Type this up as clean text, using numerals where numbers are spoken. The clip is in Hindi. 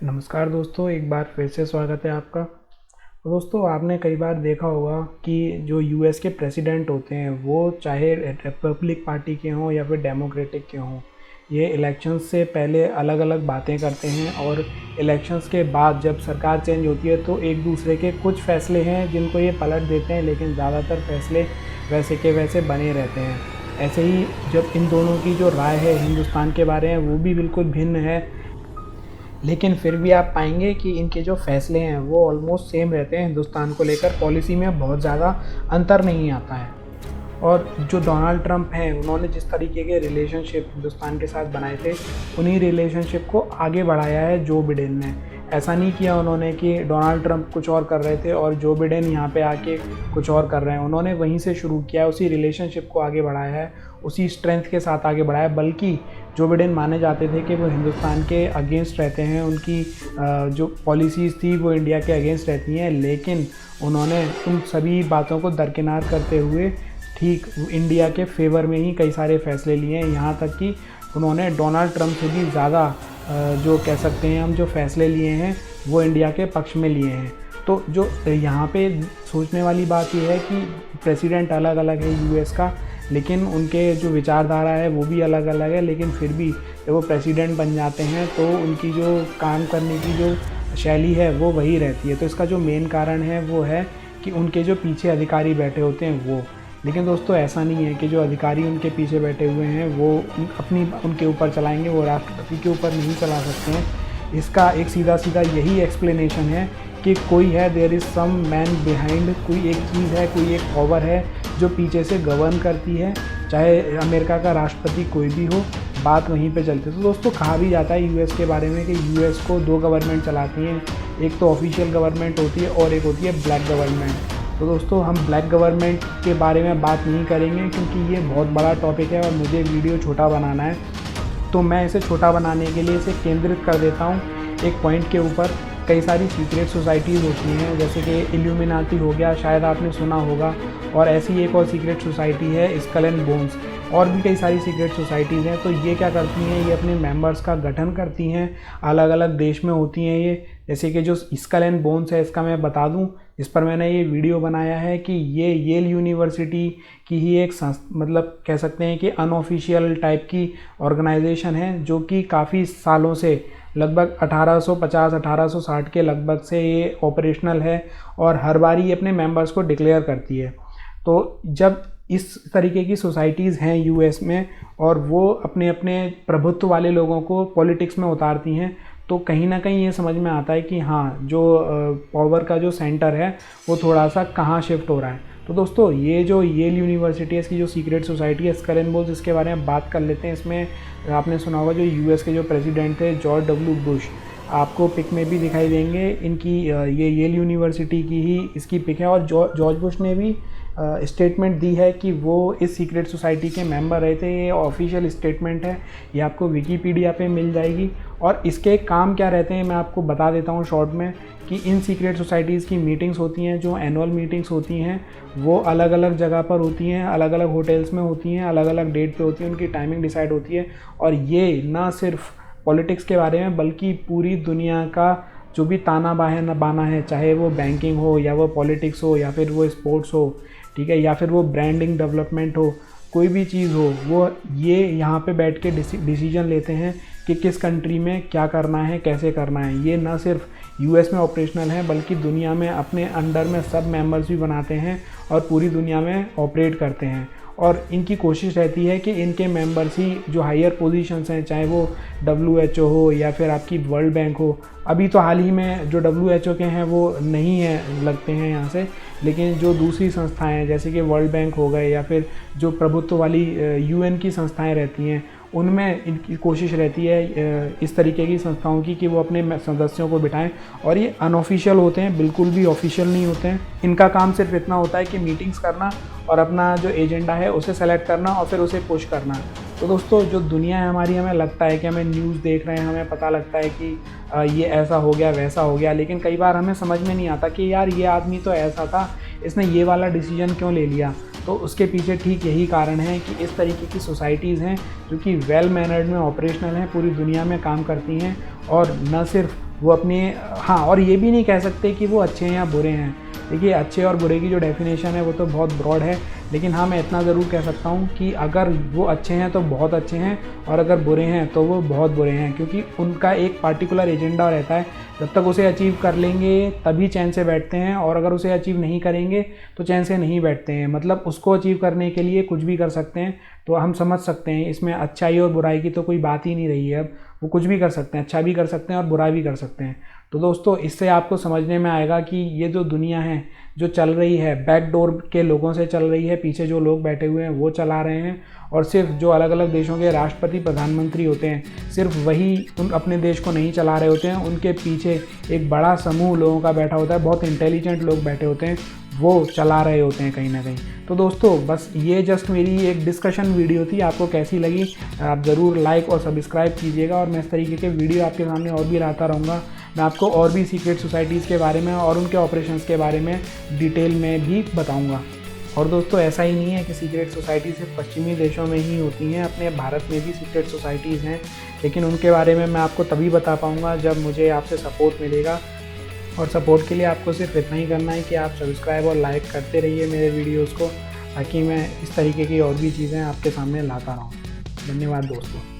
नमस्कार दोस्तों, एक बार फिर से स्वागत है आपका। तो दोस्तों, आपने कई बार देखा होगा कि जो यूएस के प्रेसिडेंट होते हैं वो चाहे रिपब्लिक पार्टी के हों या फिर डेमोक्रेटिक के हों, ये इलेक्शंस से पहले अलग अलग बातें करते हैं और इलेक्शंस के बाद जब सरकार चेंज होती है तो एक दूसरे के कुछ फैसले हैं जिनको ये पलट देते हैं, लेकिन ज़्यादातर फैसले वैसे के वैसे बने रहते हैं। ऐसे ही जब इन दोनों की जो राय है हिंदुस्तान के बारे में वो भी बिल्कुल भिन्न है, लेकिन फिर भी आप पाएंगे कि इनके जो फैसले हैं वो ऑलमोस्ट सेम रहते हैं। हिंदुस्तान को लेकर पॉलिसी में बहुत ज़्यादा अंतर नहीं आता है। और जो डोनाल्ड ट्रंप हैं, उन्होंने जिस तरीके के रिलेशनशिप हिंदुस्तान के साथ बनाए थे, उन्हीं रिलेशनशिप को आगे बढ़ाया है जो बिडेन ने। ऐसा नहीं किया उन्होंने कि डोनाल्ड ट्रंप कुछ और कर रहे थे और जो बिडेन यहाँ पे आके कुछ और कर रहे हैं। उन्होंने वहीं से शुरू किया, उसी रिलेशनशिप को आगे बढ़ाया है, उसी स्ट्रेंथ के साथ आगे बढ़ाया। बल्कि जो बिडेन माने जाते थे कि वो हिंदुस्तान के अगेंस्ट रहते हैं, उनकी जो पॉलिसीज़ थी वो इंडिया के अगेंस्ट रहती हैं, लेकिन उन्होंने उन सभी बातों को दरकिनार करते हुए ठीक इंडिया के फेवर में ही कई सारे फैसले लिए हैं। यहाँ तक कि उन्होंने डोनाल्ड ट्रंप से भी ज़्यादा जो कह सकते हैं हम जो फैसले लिए हैं वो इंडिया के पक्ष में लिए हैं। तो जो यहाँ पे सोचने वाली बात यह है कि प्रेसिडेंट अलग अलग है यूएस का, लेकिन उनके जो विचारधारा है वो भी अलग अलग है, लेकिन फिर भी जब वो प्रेसिडेंट बन जाते हैं तो उनकी जो काम करने की जो शैली है वो वही रहती है। तो इसका जो मेन कारण है वो है कि उनके जो पीछे अधिकारी बैठे होते हैं वो। लेकिन दोस्तों, ऐसा नहीं है कि जो अधिकारी उनके पीछे बैठे हुए हैं वो उनके ऊपर चलाएंगे, वो राष्ट्रपति के ऊपर नहीं चला सकते हैं। इसका एक सीधा सीधा यही एक्सप्लेनेशन है कि कोई है, there is some man behind, कोई एक चीज़ है, कोई एक पावर है जो पीछे से गवर्न करती है, चाहे अमेरिका का राष्ट्रपति कोई भी हो, बात वहीं पे चलती है। तो दोस्तों, कहा भी जाता है यूएस के बारे में कि यूएस को दो गवर्नमेंट चलाती हैं, एक तो ऑफिशियल गवर्नमेंट होती है और एक होती है ब्लैक गवर्नमेंट। तो दोस्तों, हम ब्लैक गवर्नमेंट के बारे में बात नहीं करेंगे क्योंकि ये बहुत बड़ा टॉपिक है और मुझे वीडियो छोटा बनाना है, तो मैं इसे छोटा बनाने के लिए इसे केंद्रित कर देता हूँ एक पॉइंट के ऊपर। कई सारी सीक्रेट सोसाइटीज़ होती हैं, जैसे कि इल्यूमिनाटी हो गया, शायद आपने सुना होगा, और ऐसी एक और सीक्रेट सोसाइटी है स्कल एंड बोन्स, और भी कई सारी सीक्रेट सोसाइटीज़ हैं। तो ये क्या करती हैं, ये अपने मेंबर्स का गठन करती हैं, अलग अलग देश में होती हैं ये। जैसे कि जो स्कल एंड बोन्स है, इसका मैं बता दूं, इस पर मैंने ये वीडियो बनाया है कि ये येल यूनिवर्सिटी की ही एक मतलब कह सकते हैं कि अनऑफिशियल टाइप की ऑर्गेनाइजेशन है, जो कि काफ़ी सालों से लगभग 1850-1860 के लगभग से ये ऑपरेशनल है और हर बार ही अपने मेंबर्स को डिक्लेयर करती है। तो जब इस तरीके की सोसाइटीज़ हैं यूएस में और वो अपने अपने प्रभुत्व वाले लोगों को पॉलिटिक्स में उतारती हैं, तो कहीं ना कहीं ये समझ में आता है कि हाँ, जो पावर का जो सेंटर है वो थोड़ा सा कहाँ शिफ्ट हो रहा है। तो दोस्तों, ये जो येल यूनिवर्सिटी है, इसकी जो सीक्रेट सोसाइटी है स्कल एंड बोन्स, इसके बारे में बात कर लेते हैं। इसमें आपने सुना होगा जो यूएस के जो प्रेसिडेंट थे जॉर्ज डब्ल्यू बुश, आपको पिक में भी दिखाई देंगे इनकी, ये येल यूनिवर्सिटी की ही इसकी पिक है। और जॉर्ज बुश ने भी स्टेटमेंट दी है कि वो इस सीक्रेट सोसाइटी के मेंबर रहे थे। ये ऑफिशियल स्टेटमेंट है, ये आपको विकीपीडिया पे मिल जाएगी। और इसके काम क्या रहते हैं मैं आपको बता देता हूँ शॉर्ट में, कि इन सीक्रेट सोसाइटीज़ की मीटिंग्स होती हैं, जो एनुअल मीटिंग्स होती हैं, वो अलग अलग जगह पर होती हैं, अलग अलग होटल्स में होती हैं, अलग अलग डेट पे होती हैं, उनकी टाइमिंग डिसाइड होती है। और ये ना सिर्फ पॉलिटिक्स के बारे में बल्कि पूरी दुनिया का जो भी ताना बाना है, चाहे वो बैंकिंग हो या वो पॉलिटिक्स हो या फिर वो स्पोर्ट्स हो, ठीक है, या फिर वो ब्रांडिंग डेवलपमेंट हो, कोई भी चीज़ हो, वो ये यहाँ पे बैठ के डिसीजन लेते हैं कि किस कंट्री में क्या करना है, कैसे करना है। ये ना सिर्फ यूएस में ऑपरेशनल है बल्कि दुनिया में अपने अंडर में सब मेंबर्स भी बनाते हैं और पूरी दुनिया में ऑपरेट करते हैं। और इनकी कोशिश रहती है कि इनके मेंबर्स ही जो हायर पोजीशंस हैं, चाहे वो WHO हो या फिर आपकी वर्ल्ड बैंक हो। अभी तो हाल ही में जो WHO के हैं वो नहीं है लगते हैं यहाँ से, लेकिन जो दूसरी संस्थाएं हैं जैसे कि वर्ल्ड बैंक हो गए या फिर जो प्रभुत्व वाली UN की संस्थाएं रहती हैं, उनमें इनकी कोशिश रहती है इस तरीके की संस्थाओं की कि वो अपने सदस्यों को बिठाएं। और ये अनऑफिशियल होते हैं, बिल्कुल भी ऑफिशियल नहीं होते हैं। इनका काम सिर्फ इतना होता है कि मीटिंग्स करना और अपना जो एजेंडा है उसे सेलेक्ट करना और फिर उसे पुश करना। तो दोस्तों, जो दुनिया है हमारी, हमें लगता है कि हमें न्यूज़ देख रहे हैं, हमें पता लगता है कि ये ऐसा हो गया, वैसा हो गया, लेकिन कई बार हमें समझ में नहीं आता कि यार ये आदमी तो ऐसा था, इसने ये वाला डिसीजन क्यों ले लिया। तो उसके पीछे ठीक यही कारण है कि इस तरीके की सोसाइटीज़ हैं जो कि वेल मैनर्ड में ऑपरेशनल हैं, पूरी दुनिया में काम करती हैं और न सिर्फ वो अपने हाँ, और ये भी नहीं कह सकते कि वो अच्छे हैं या बुरे हैं। देखिए, अच्छे और बुरे की जो डेफिनेशन है वो तो बहुत ब्रॉड है, लेकिन हाँ, मैं इतना ज़रूर कह सकता हूँ कि अगर वो अच्छे हैं तो बहुत अच्छे हैं, और अगर बुरे हैं तो वो बहुत बुरे हैं, क्योंकि उनका एक पार्टिकुलर एजेंडा रहता है। जब तक उसे अचीव कर लेंगे तभी चैन से बैठते हैं, और अगर उसे अचीव नहीं करेंगे तो चैन से नहीं बैठते हैं। मतलब उसको अचीव करने के लिए कुछ भी कर सकते हैं। तो हम समझ सकते हैं इसमें अच्छाई और बुराई की तो कोई बात ही नहीं रही है। अब वो कुछ भी कर सकते हैं, अच्छा भी कर सकते हैं और बुरा भी कर सकते हैं। तो दोस्तों, इससे आपको समझने में आएगा कि ये जो दुनिया है जो चल रही है, बैकडोर के लोगों से चल रही है, पीछे जो लोग बैठे हुए हैं वो चला रहे हैं, और सिर्फ जो अलग अलग देशों के राष्ट्रपति प्रधानमंत्री होते हैं, सिर्फ वही उन अपने देश को नहीं चला रहे होते हैं। उनके पीछे एक बड़ा समूह लोगों का बैठा होता है, बहुत इंटेलिजेंट लोग बैठे होते हैं, वो चला रहे होते हैं कहीं ना कहीं। तो दोस्तों, बस ये जस्ट मेरी एक डिस्कशन वीडियो थी। आपको कैसी लगी आप ज़रूर लाइक और सब्सक्राइब कीजिएगा, और मैं इस तरीके के वीडियो आपके सामने और भी लाता रहूँगा। मैं आपको और भी सीक्रेट सोसाइटीज़ के बारे में और उनके ऑपरेशंस के बारे में डिटेल में भी बताऊँगा। और दोस्तों, ऐसा ही नहीं है कि सीक्रेट सोसाइटी सिर्फ पश्चिमी देशों में ही होती हैं, अपने भारत में भी सीक्रेट सोसाइटीज़ हैं, लेकिन उनके बारे में मैं आपको तभी बता पाऊँगा जब मुझे आपसे सपोर्ट मिलेगा। और सपोर्ट के लिए आपको सिर्फ इतना ही करना है कि आप सब्सक्राइब और लाइक करते रहिए मेरे वीडियोज़ को, ताकि मैं इस तरीके की और भी चीज़ें आपके सामने लाता रहूँ। धन्यवाद दोस्तों।